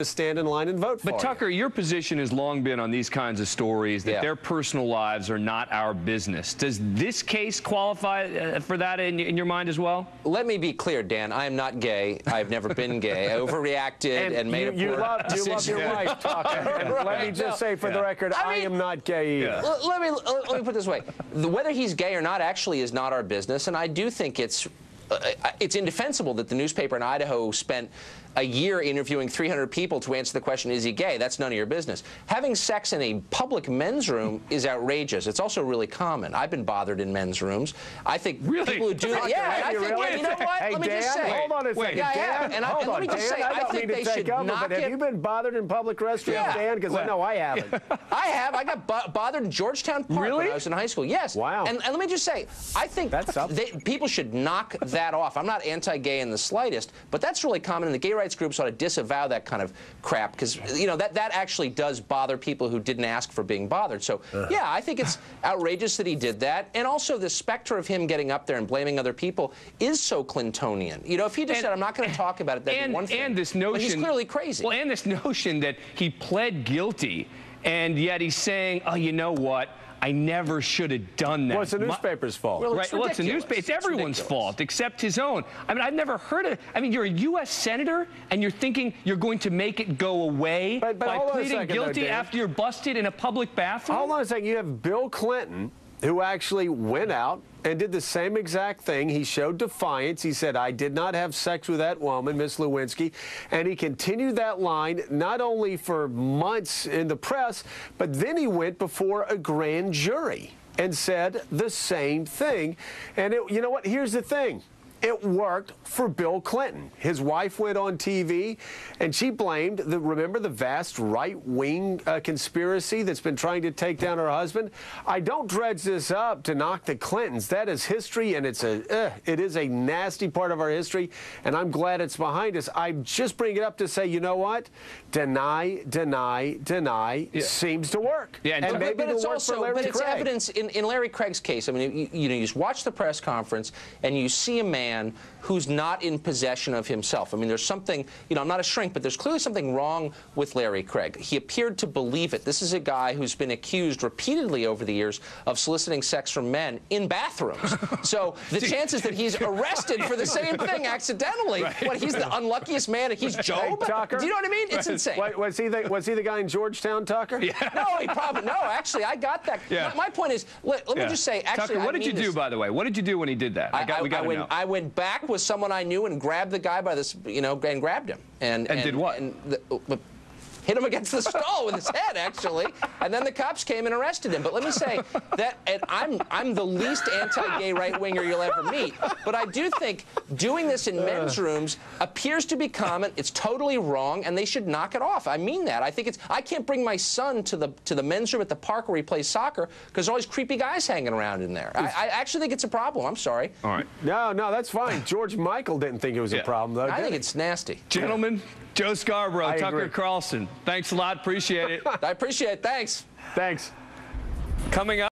to stand in line and vote for. But Tucker, your position has long been on these kinds of stories that their personal lives are not our business. Does this case qualify for that in your mind as well? Let me be clear, Dan. I am not gay. I've never been gay. I overreacted and made a poor you love your wife, Tucker. Let me just say for the record, I am not gay either. Let me put it this way. Whether he's gay or not actually is not our business, and I do think it's indefensible that the newspaper in Idaho spent a year interviewing 300 people to answer the question, is he gay? That's none of your business. Having sex in a public men's room is outrageous. It's also really common. I've been bothered in men's rooms. I think people who do that, I think, you know what? Hey, let me Dan, just say. hold on a second. Yeah, I have. And let me just say, I think they should knock it. Have you been bothered in public restrooms, Dan? Because I know I haven't. I have. I got bothered in Georgetown Park when I was in high school. Yes. Wow. And let me just say, I think people should knock that off. I'm not anti-gay in the slightest, but that's really common, and the gay rights groups ought to disavow that kind of crap, because you know that actually does bother people who didn't ask for being bothered. So yeah, I think it's outrageous that he did that, and also the specter of him getting up there and blaming other people is so Clintonian. You know, if he just said, "I'm not going to talk about it," that'd be one thing. And this notion, but he's clearly crazy. Well, and this notion that he pled guilty, and yet he's saying, "Oh, you know what? I never should have done that." Well, it's the newspaper's fault. Well, Right. Well, it's the newspaper. It's everyone's fault except his own. I mean, I've never heard of. I mean, you're a U.S. senator, and you're thinking you're going to make it go away by pleading guilty after you're busted in a public bathroom? Hold on a second. You have Bill Clinton, who actually went out and did the same exact thing. He showed defiance. He said, "I did not have sex with that woman, Miss Lewinsky." And he continued that line not only for months in the press, but then he went before a grand jury and said the same thing. And you know what? Here's the thing. It worked for Bill Clinton. His wife went on TV, and she blamed, remember the vast right-wing conspiracy that's been trying to take down her husband? I don't dredge this up to knock the Clintons. That is history, and it is a nasty part of our history, and I'm glad it's behind us. I just bring it up to say, you know what? Deny seems to work. Yeah, and maybe it'll work for Larry Craig. But it's evidence in Larry Craig's case. I mean, you just watch the press conference, and you see a man who's not in possession of himself. I mean, there's something, you know, I'm not a shrink, but there's clearly something wrong with Larry Craig. He appeared to believe it. This is a guy who's been accused repeatedly over the years of soliciting sex from men in bathrooms. So the chances that he's arrested for the same thing accidentally, what, he's the unluckiest man, he's Job? Hey, Tucker, do you know what I mean? It's insane. Was he the guy in Georgetown, Tucker? Yeah. No, actually, I got that. Yeah. My point is, let me just say, actually, Tucker, what did you do, by the way? What did you do when he did that? I went back with someone I knew and grabbed the guy by this, you know, and grabbed him. And did what? Hit him against the skull with his head, actually. And then the cops came and arrested him. But let me say that I'm the least anti-gay right-winger you'll ever meet. But I do think doing this in men's rooms appears to be common. It's totally wrong, and they should knock it off. I mean that. I think I can't bring my son to the men's room at the park where he plays soccer because there's all these creepy guys hanging around in there. I actually think it's a problem. I'm sorry. All right. No, that's fine. George Michael didn't think it was a problem, though. I think it's nasty. Gentlemen, Joe Scarborough, Tucker agree. Carlson, thanks a lot. Appreciate it. I appreciate it. Thanks. Thanks. Coming up.